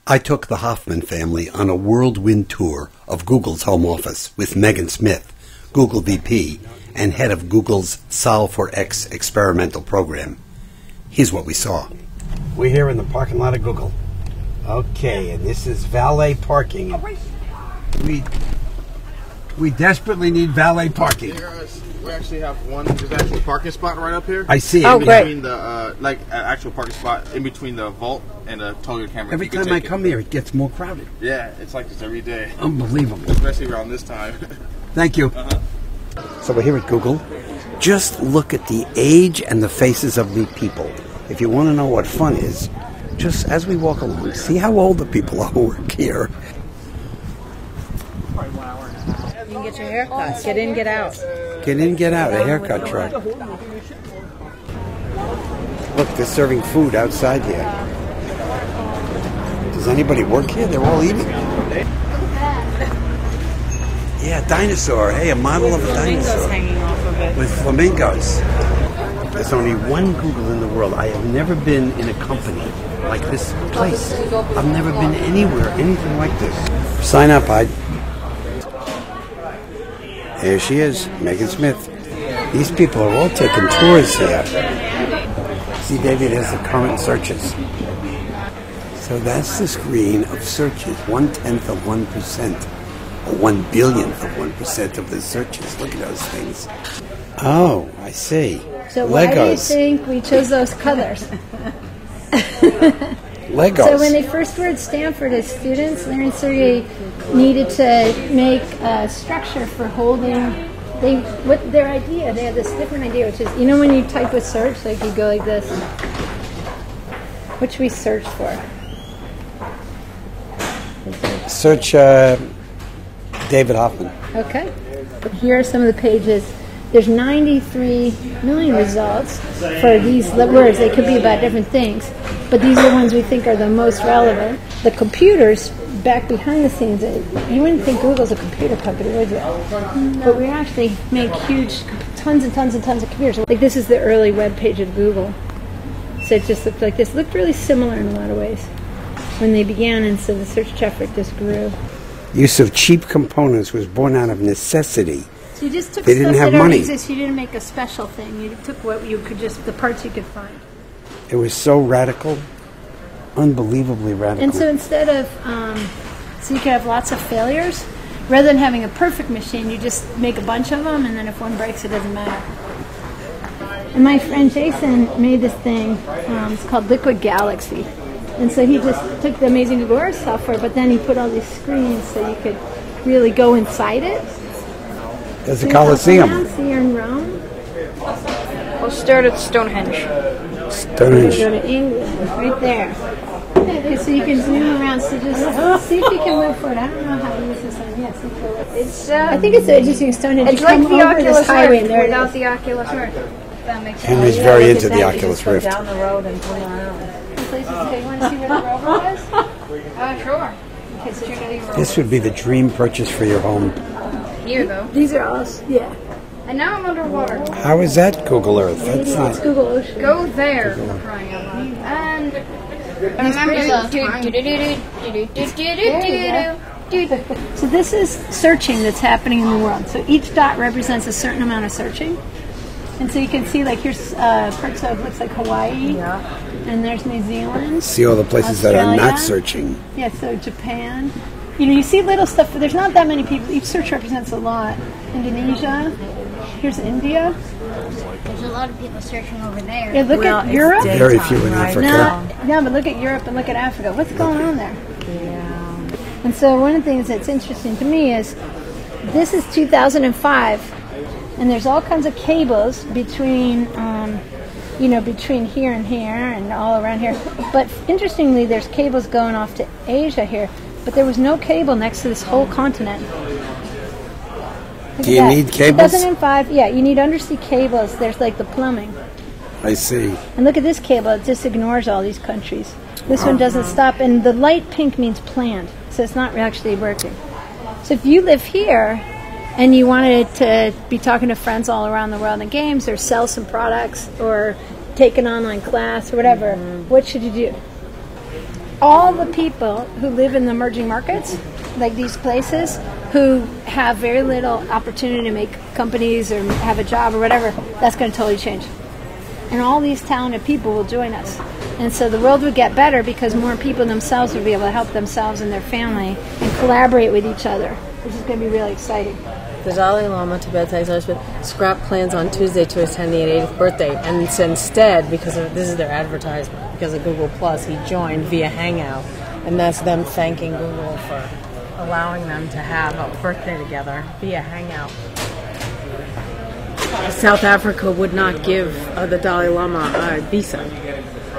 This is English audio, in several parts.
I took the Hoffman family on a whirlwind tour of Google's home office with Megan Smith, Google VP, and head of Google's Solve for X experimental program. Here's what we saw. We're here in the parking lot of Google. Okay, and this is valet parking. We desperately need valet parking. We actually have one. There's an actual parking spot right up here. I see. In between the like an actual parking spot in between the vault and the tow camera. Every time I come here, it gets more crowded. Yeah, it's like this every day. Unbelievable. Especially around this time. Thank you. So we're here at Google. Just look at the age and the faces of the people. If you want to know what fun is, just as we walk along, see how old the people are who work here. You can get your hair cut. Get in, get out. Get in, get out. A haircut truck. Look, they're serving food outside here. Does anybody work here? They're all eating. Yeah, dinosaur. Hey, a model of a dinosaur. Hanging off of it. With flamingos. There's only one Google in the world. I have never been in a company like this place. I've never been anywhere, anything like this. Sign up, There she is, Megan Smith. These people are all taking tours here. See, David has the current searches. So that's the screen of searches, 1/10 of 1%, or 1/1000000000 of 1% of the searches. Look at those things. Oh, I see. So Legos. Why do you think we chose those colors? Legos. So when they first were at Stanford as students, Larry and Sergey needed to make a structure for holding. They had this different idea, which is, you know, when you type with search, like you go like this, which we searched for. Search David Hoffman. Okay. Here are some of the pages. There's 93 million results for these words. They could be about different things, but these are the ones we think are the most relevant. The computers back behind the scenes, you wouldn't think Google's a computer company, would you? But we actually make huge, tons and tons and tons of computers. Like this is the early web page of Google. So it just looked like this. It looked really similar in a lot of ways when they began, and so the search traffic just grew. Use of cheap components was born out of necessity. So you just took They didn't stuff have that already money. exists. You didn't make a special thing. You took what you could just, the parts you could find. It was so radical, unbelievably radical. And so instead of, so you could have lots of failures, rather than having a perfect machine, you just make a bunch of them, and then if one breaks, it doesn't matter. And my friend Jason made this thing, it's called Liquid Galaxy. And so he just took the Amazing Google Earth software, but then he put all these screens so you could really go inside it. There's a Colosseum. See, you're in Rome. We'll start at Stonehenge. Stonehenge. Go to England, right there. Okay, so you can zoom around. So just see if you can move forward. I don't know how to use this on. Yes, It's I think it's just using Stonehenge. it's You like come the over this Oculus highway, Rift and there it without is. the Oculus Rift. That makes sense. Henry's very into the Oculus Rift. Down the road and pull around. Places. Okay, you want to see where the rover was? Sure. Okay, so check out your This would be the dream purchase for your home. Here though. These are all, yeah. And now I'm underwater. How is that Google Earth? That's It's not. Google Ocean. Go there. For crying out loud. And remember So this is searching that's happening in the world. So each dot represents a certain amount of searching. And so you can see, like, here's parts of, looks like Hawaii. Yeah. And there's New Zealand. See all the places that are not Australia. searching. Yeah, so Japan. You know, you see little stuff, but there's not that many people. Each search represents a lot. Indonesia. Here's India. There's a lot of people searching over there. Yeah, look at Europe. Very few in Africa. No, but look at Europe and look at Africa. What's going on there? Yeah. And so one of the things that's interesting to me is this is 2005, and there's all kinds of cables between, between here and here and all around here. But interestingly, there's cables going off to Asia here, but there was no cable next to this whole continent. Do you need cables? 2005, yeah, you need undersea cables. There's like the plumbing. I see. And look at this cable. It just ignores all these countries. This one doesn't stop. And the light pink means planned. So it's not actually working. So if you live here and you wanted to be talking to friends all around the world in games or sell some products or take an online class or whatever, what should you do? all the people who live in the emerging markets, like these places, who have very little opportunity to make companies or have a job or whatever, that's going to totally change. And all these talented people will join us. And so the world would get better because more people themselves would be able to help themselves and their family and collaborate with each other, which is going to be really exciting. The Dalai Lama, Tibet's husband, scrapped plans on Tuesday to attend the 80th birthday, and so instead, because of, this is their advertisement, because of Google Plus, he joined via Hangout, and that's them thanking Google for allowing them to have a birthday together via Hangout. South Africa would not give the Dalai Lama a visa,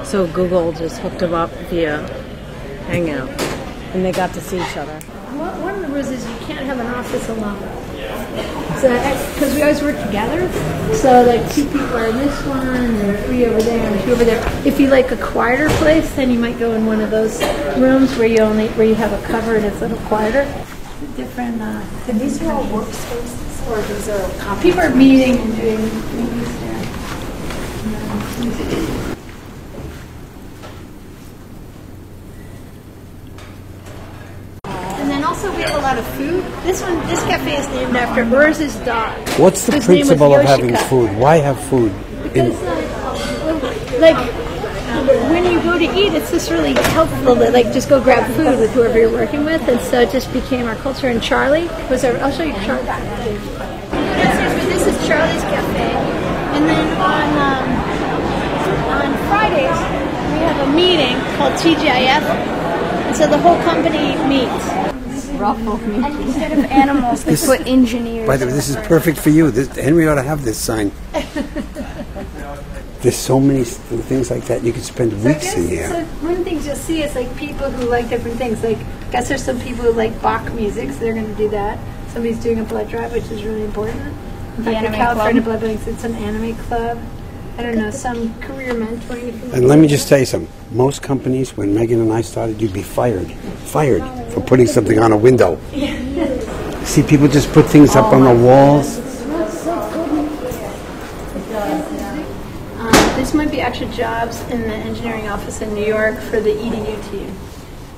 so Google just hooked him up via Hangout, and they got to see each other. One of the rules is you can't have an office alone. So, because we always work together, so like 2 people are in this one, and 3 over there, and 2 over there. If you like a quieter place, then you might go in one of those rooms where you have a cover and it's a little quieter. Different. And these are all workspaces, or these are People are meeting and doing meetings there. Also, we have a lot of food. This cafe is named after Urz's dog. What's the principle of having food? Why have food? Because, when you go to eat, it's just really helpful to just go grab food with whoever you're working with, and so it just became our culture. And Charlie was our. I'll show you Charlie. This is Charlie's cafe, and then on Fridays we have a meeting called TGIF, and so the whole company meets. And instead of animals, they put engineers. By the way, this is perfect for you. Henry ought to have this sign. There's so many things like that. You could spend weeks in here. So one of the things you'll see is people who like different things. I guess there's some people who like Bach music, so they're going to do that. Somebody's doing a blood drive, which is really important. The anime California club. Blood Bank, it's an anime club. I don't know, some career mentoring. And let me just tell you something. Most companies, when Megan and I started, you'd be fired for putting something on a window. See, people just put things up on the walls. This might be extra jobs in the engineering office in New York for the EDU team.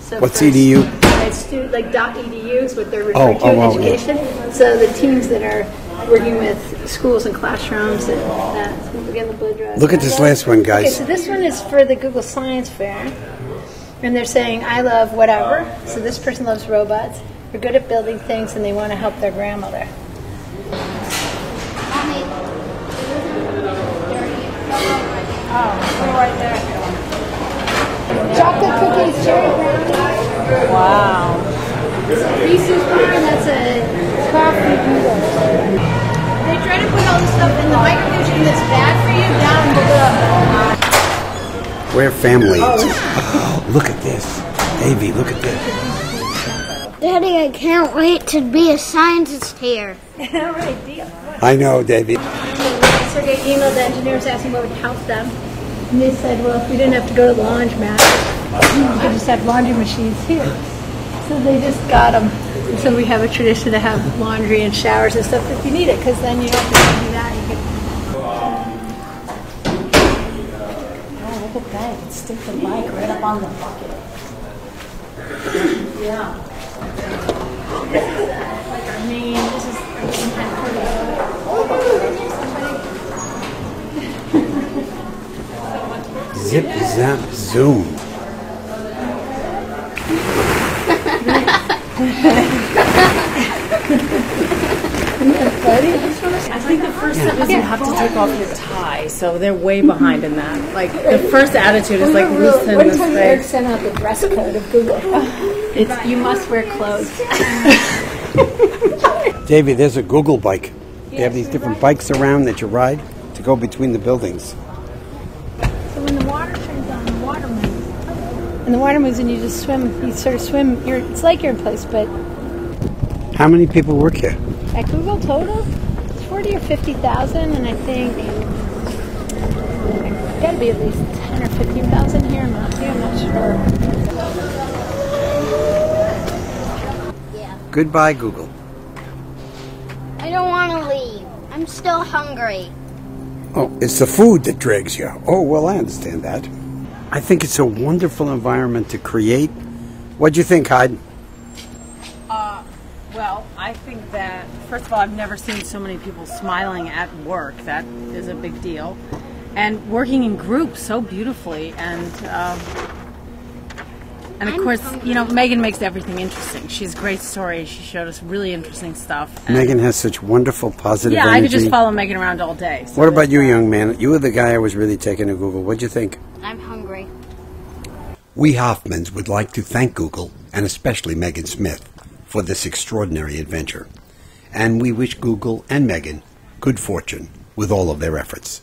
So What's EDU? It's .edu is what they're referring to in education. So the teams that are working with schools and classrooms and that. So again, the blood drive. Look at this last one, guys. Okay, so this one is for the Google Science Fair. And they're saying, I love whatever. So this person loves robots. They're good at building things, and they want to help their grandmother. Oh, we're right there. Chocolate cookies, cherry brownies. wow. Reese's bar, and that's a coffee noodle. They try to put all this stuff in the micronutrient that's bad for you down below. We're family. Oh, look at this. Davey, look at this. Daddy, I can't wait to be a scientist here. All right, deal. I know, Davey. Sergey emailed the engineers asking what would help them. And they said, well, if we didn't have to go to the laundromat, we could just have laundry machines here. So they just got them. And so we have a tradition to have laundry and showers and stuff if you need it, because then you don't have to do that. You can... Oh, look at that. You can stick the mic right up on the bucket. Yeah. This is like our main, this is our main headquarters. Zip, zap, zoom. I think the first step is you have to take off your tie, so they're way behind in that. Like, the first attitude is like loosen One the time Eric space. sent out the dress code of Google. It's you must wear clothes. Davey, there's a Google bike. They have these different bikes around that you ride to go between the buildings. So when the water turns on, the water moves. And the water moves and you just swim, you sort of swim, it's like you're in place, but How many people work here? at Google total, it's 40 or 50,000, and I think gotta be at least 10 or 15,000 here, I'm not sure. Goodbye, Google. I don't want to leave. I'm still hungry. Oh, it's the food that drags you. Oh, well, I understand that. I think it's a wonderful environment to create. What'd you think, Hyde? Well, I think that, first of all, I've never seen so many people smiling at work. That is a big deal. And working in groups so beautifully. And of course, you know, Megan makes everything interesting. She has great stories. She showed us really interesting stuff. And Megan has such wonderful, positive energy. I could just follow Megan around all day. So what about you, young man? You were the guy I was really taking to Google. What'd you think? I'm hungry. We Hoffmans would like to thank Google, and especially Megan Smith, for this extraordinary adventure. And we wish Google and Megan good fortune with all of their efforts.